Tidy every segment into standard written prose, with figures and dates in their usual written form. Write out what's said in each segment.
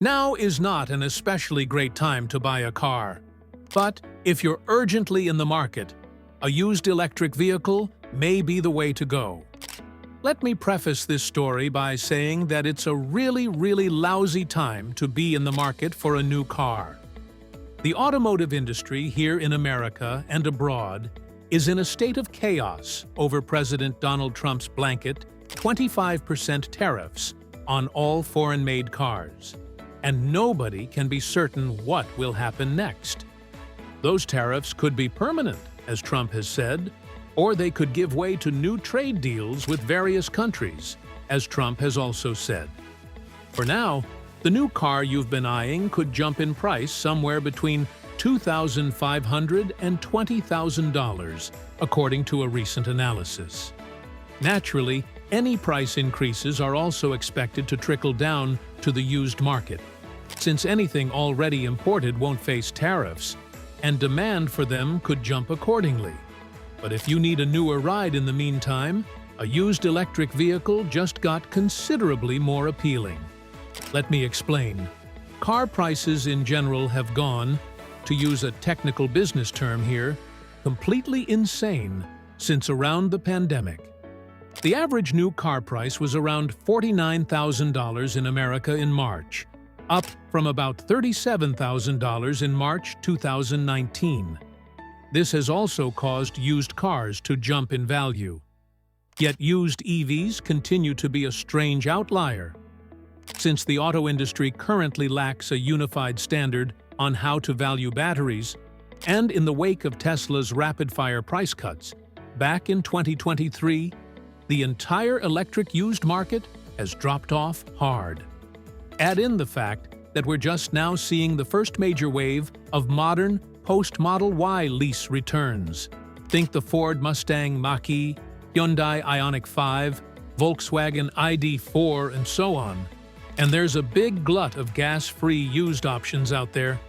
Now is not an especially great time to buy a car. But if you're urgently in the market, a used electric vehicle may be the way to go. Let me preface this story by saying that it's a really lousy time to be in the market for a new car. The automotive industry here in America and abroad is in a state of chaos over President Donald Trump's blanket 25% tariffs on all foreign-made cars. And nobody can be certain what will happen next. Those tariffs could be permanent, as Trump has said, or they could give way to new trade deals with various countries, as Trump has also said. For now, the new car you've been eyeing could jump in price somewhere between $2,500 and $20,000, according to a recent analysis. Naturally, any price increases are also expected to trickle down to the used market, since anything already imported won't face tariffs, and demand for them could jump accordingly. But if you need a newer ride in the meantime, a used electric vehicle just got considerably more appealing. Let me explain. Car prices in general have gone, to use a technical business term here, completely insane since around the pandemic. The average new car price was around $49,000 in America in March, up from about $37,000 in March 2019. This has also caused used cars to jump in value. Yet used EVs continue to be a strange outlier. Since the auto industry currently lacks a unified standard on how to value batteries, and in the wake of Tesla's rapid-fire price cuts, back in 2023, the entire electric used market has dropped off hard. Add in the fact that we're just now seeing the first major wave of modern post-Model Y lease returns. Think the Ford Mustang Mach-E, Hyundai Ioniq 5, Volkswagen ID4, and so on. And there's a big glut of gas-free used options out there.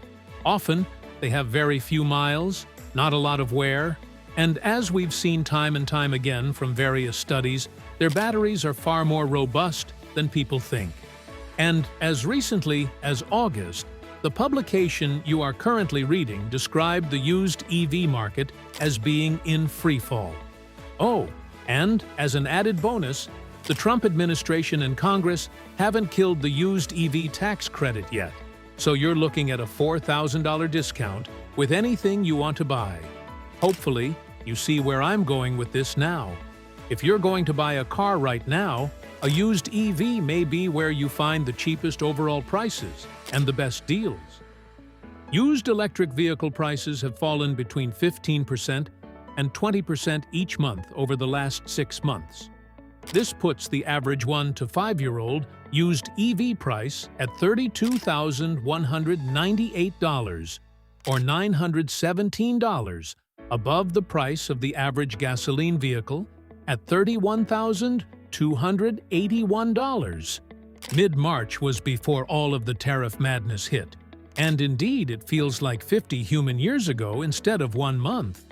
Often, they have very few miles, not a lot of wear, and as we've seen time and time again from various studies, their batteries are far more robust than people think. And as recently as August, the publication you are currently reading described the used EV market as being in freefall. Oh, and as an added bonus, the Trump administration and Congress haven't killed the used EV tax credit yet, so you're looking at a $4,000 discount with anything you want to buy. Hopefully, you see where I'm going with this now. If you're going to buy a car right now, a used EV may be where you find the cheapest overall prices and the best deals. Used electric vehicle prices have fallen between 15% and 20% each month over the last 6 months. This puts the average 1 to 5-year-old used EV price at $32,198 or $917 above the price of the average gasoline vehicle at $31,281. Mid-March was before all of the tariff madness hit, and indeed it feels like 50 human years ago instead of 1 month.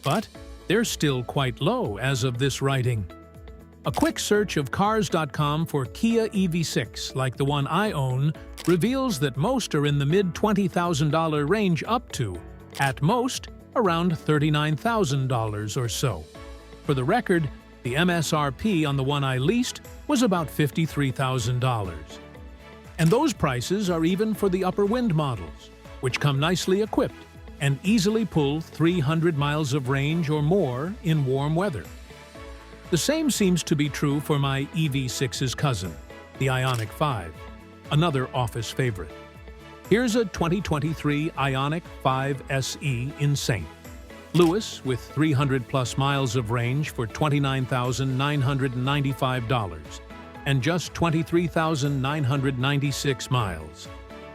But they're still quite low as of this writing. A quick search of Cars.com for Kia EV6, like the one I own, reveals that most are in the mid-$20,000 range up to, at most, around $39,000 or so. For the record, the MSRP on the one I leased was about $53,000. And those prices are even for the upper wind models, which come nicely equipped and easily pull 300 miles of range or more in warm weather. The same seems to be true for my EV6's cousin, the Ioniq 5, another office favorite. Here's a 2023 Ioniq 5 SE in St. Louis with 300-plus miles of range for $29,995 and just 23,996 miles.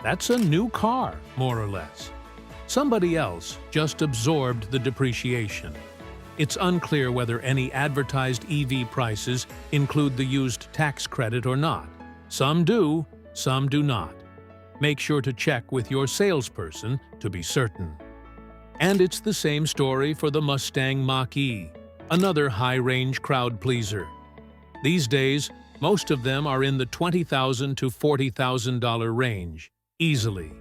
That's a new car, more or less. Somebody else just absorbed the depreciation. It's unclear whether any advertised EV prices include the used tax credit or not. Some do, some do not. Make sure to check with your salesperson to be certain. And it's the same story for the Mustang Mach-E, another high-range crowd pleaser. These days, Most of them are in the $20,000 to $40,000 range, easily.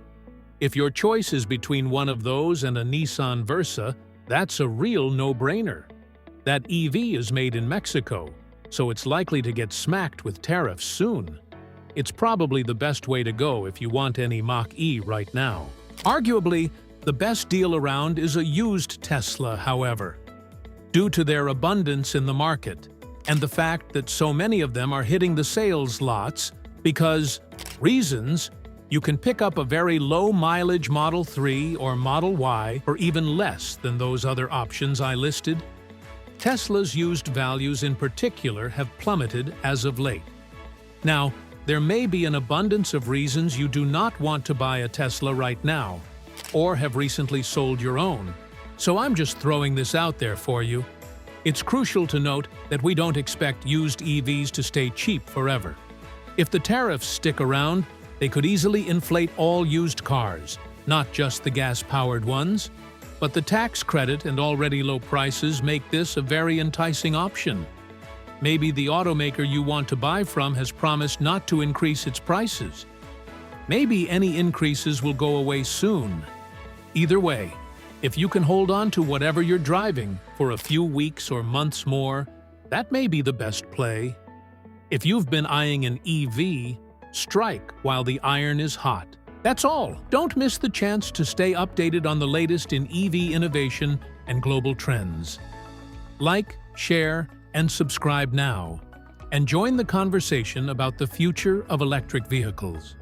If your choice is between one of those and a Nissan Versa, that's a real no-brainer. That EV is made in Mexico, so it's likely to get smacked with tariffs soon. It's probably the best way to go if you want any Mach-E right now. Arguably, the best deal around is a used Tesla, however, due to their abundance in the market and the fact that so many of them are hitting the sales lots because reasons. You can pick up a very low-mileage Model 3 or Model Y for even less than those other options I listed. Tesla's used values in particular have plummeted as of late. Now, there may be an abundance of reasons you do not want to buy a Tesla right now, or have recently sold your own, so I'm just throwing this out there for you. It's crucial to note that we don't expect used EVs to stay cheap forever. If the tariffs stick around, they could easily inflate all used cars, not just the gas-powered ones. But the tax credit and already low prices make this a very enticing option. Maybe the automaker you want to buy from has promised not to increase its prices. Maybe any increases will go away soon. Either way, if you can hold on to whatever you're driving for a few weeks or months more, that may be the best play. If you've been eyeing an EV, strike while the iron is hot. That's all. Don't miss the chance to stay updated on the latest in EV innovation and global trends. Like, share, and subscribe now, and join the conversation about the future of electric vehicles.